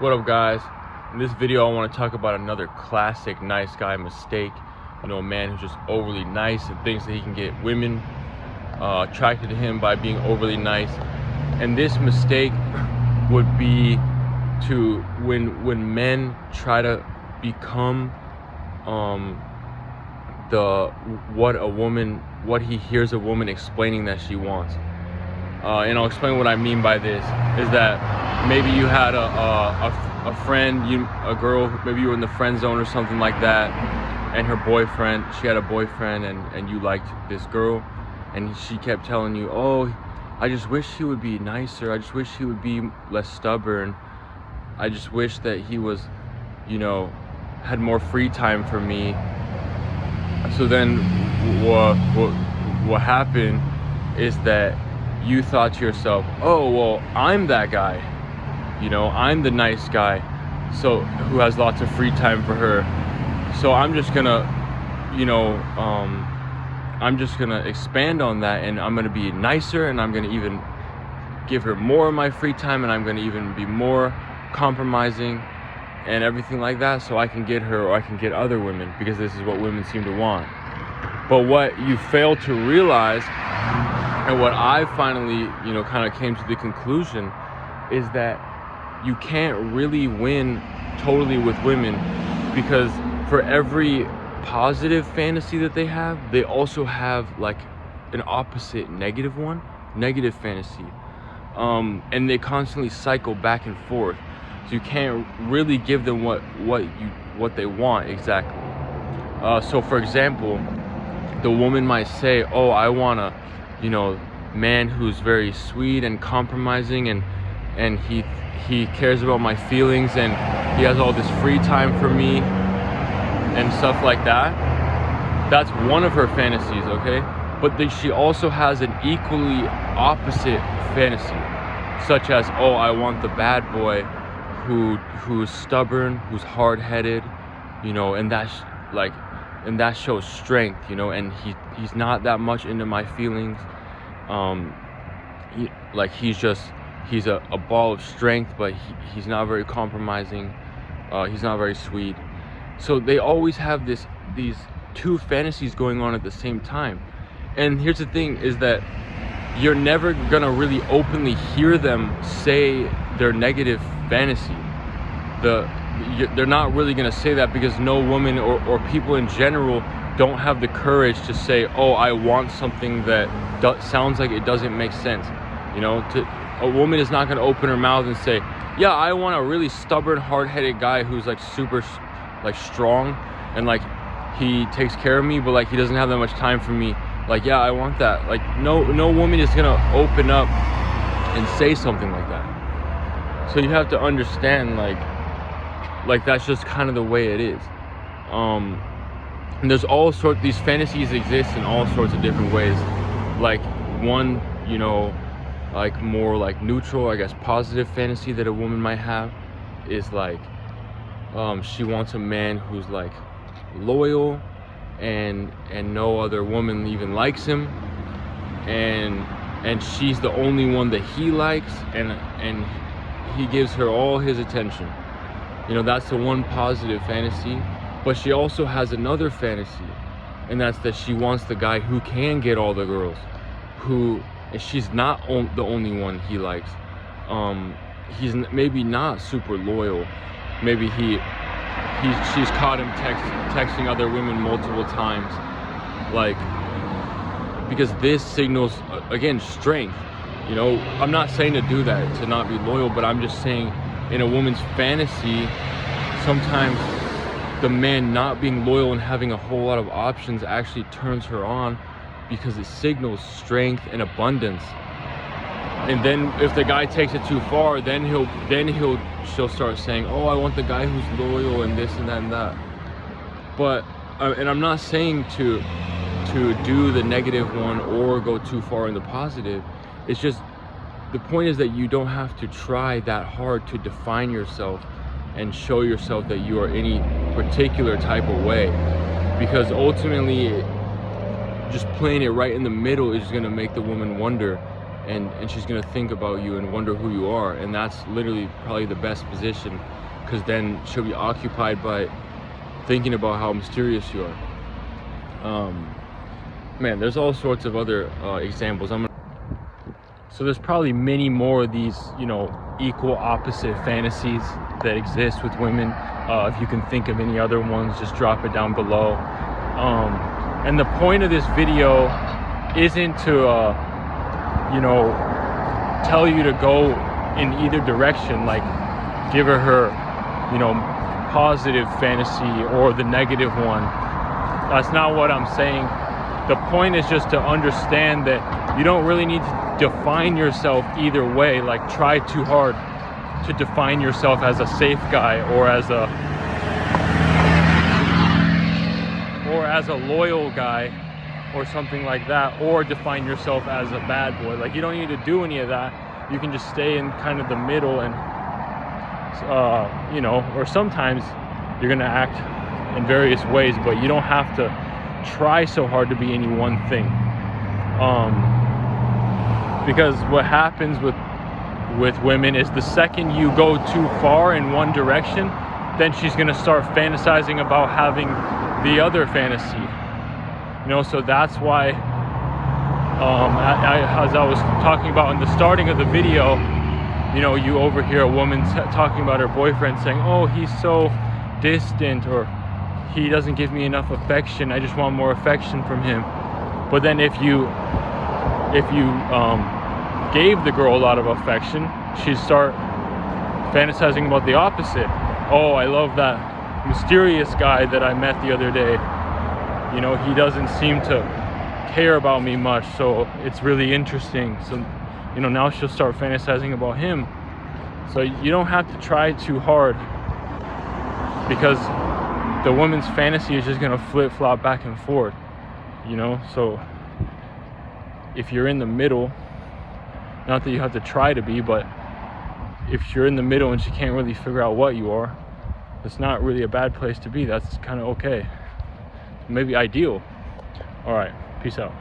What up, guys? In this video I want to talk about another classic nice guy mistake. You know, a man who's just overly nice and thinks that he can get women attracted to him by being overly nice. And this mistake would be to when men try to become what he hears a woman explaining that she wants. And I'll explain what I mean by this. Is that maybe you had a friend, a girl, maybe you were in the friend zone or something like that, and she had a boyfriend, and you liked this girl, and she kept telling you, oh, I just wish he would be nicer, I just wish he would be less stubborn, I just wish that he was, had more free time for me. So then what happened is that you thought to yourself, oh, well, I'm that guy. I'm the nice guy, so who has lots of free time for her. So I'm just gonna, expand on that, and I'm gonna be nicer, and I'm gonna even give her more of my free time, and I'm gonna even be more compromising and everything like that, so I can get her, or I can get other women, because this is what women seem to want. But what you fail to realize, and what I finally, kind of came to the conclusion, is that you can't really win totally with women, because for every positive fantasy that they have, they also have like an opposite negative fantasy, and they constantly cycle back and forth. So you can't really give them what they want exactly. So for example, the woman might say, oh, I want a man who's very sweet and compromising, and he cares about my feelings, and he has all this free time for me and stuff like that. That's one of her fantasies, okay? But then she also has an equally opposite fantasy, such as, oh, I want the bad boy who's stubborn, who's hard-headed, and that shows strength, and he's not that much into my feelings. He's a ball of strength, but he's not very compromising. He's not very sweet. So they always have these two fantasies going on at the same time. And here's the thing, is that you're never gonna really openly hear them say their negative fantasy. They're not really gonna say that, because no woman or people in general don't have the courage to say, oh, I want something that sounds like it doesn't make sense. A woman is not going to open her mouth and say, yeah, I want a really stubborn, hard-headed guy who's like super strong, and like he takes care of me, but like he doesn't have that much time for me. Like, yeah, I want that. Like no woman is going to open up and say something like that. So you have to understand, like that's just kind of the way it is. And there's these fantasies exist in all sorts of different ways. Like one, like more like neutral, I guess, positive fantasy that a woman might have is like, she wants a man who's like loyal, and no other woman even likes him, and she's the only one that he likes, and he gives her all his attention. That's the one positive fantasy. But she also has another fantasy, and that's that she wants the guy who can get all the girls, and she's not the only one he likes. He's maybe not super loyal. Maybe she's caught him texting other women multiple times, because this signals, again, strength. I'm not saying to do that, to not be loyal, but I'm just saying in a woman's fantasy, sometimes the man not being loyal and having a whole lot of options actually turns her on, because it signals strength and abundance. And then if the guy takes it too far, then she'll start saying, oh, I want the guy who's loyal and this and that and that. But and I'm not saying to do the negative one or go too far in the positive. It's just, the point is that you don't have to try that hard to define yourself and show yourself that you are any particular type of way, because ultimately just playing it right in the middle is going to make the woman wonder, and she's gonna think about you and wonder who you are, and that's literally probably the best position, because then she'll be occupied by thinking about how mysterious you are. Man, there's all sorts of other examples. So there's probably many more of these, you know, equal opposite fantasies that exist with women. If you can think of any other ones, just drop it down below. And the point of this video isn't to, you know, tell you to go in either direction, like give her, you know, positive fantasy or the negative one. That's not what I'm saying. The point is just to understand that you don't really need to define yourself either way, like try too hard to define yourself as a safe guy or as a loyal guy or something like that, or define yourself as a bad boy. Like, you don't need to do any of that. You can just stay in kind of the middle, and you know, or sometimes you're gonna act in various ways, but you don't have to try so hard to be any one thing. Because what happens with women is the second you go too far in one direction, then she's gonna start fantasizing about having the other fantasy. You know, so that's why, as I was talking about in the starting of the video, you know, you overhear a woman talking about her boyfriend saying, "Oh, he's so distant," or "He doesn't give me enough affection. I just want more affection from him." But then if you gave the girl a lot of affection, she'd start fantasizing about the opposite. "Oh, I love that mysterious guy that I met the other day. You know, he doesn't seem to care about me much, so it's really interesting." So, you know, now she'll start fantasizing about him. So you don't have to try too hard, because the woman's fantasy is just gonna flip-flop back and forth, you know. So if you're in the middle, not that you have to try to be, but if you're in the middle and she can't really figure out what you are, it's not really a bad place to be. That's kind of okay, maybe ideal. All right, peace out.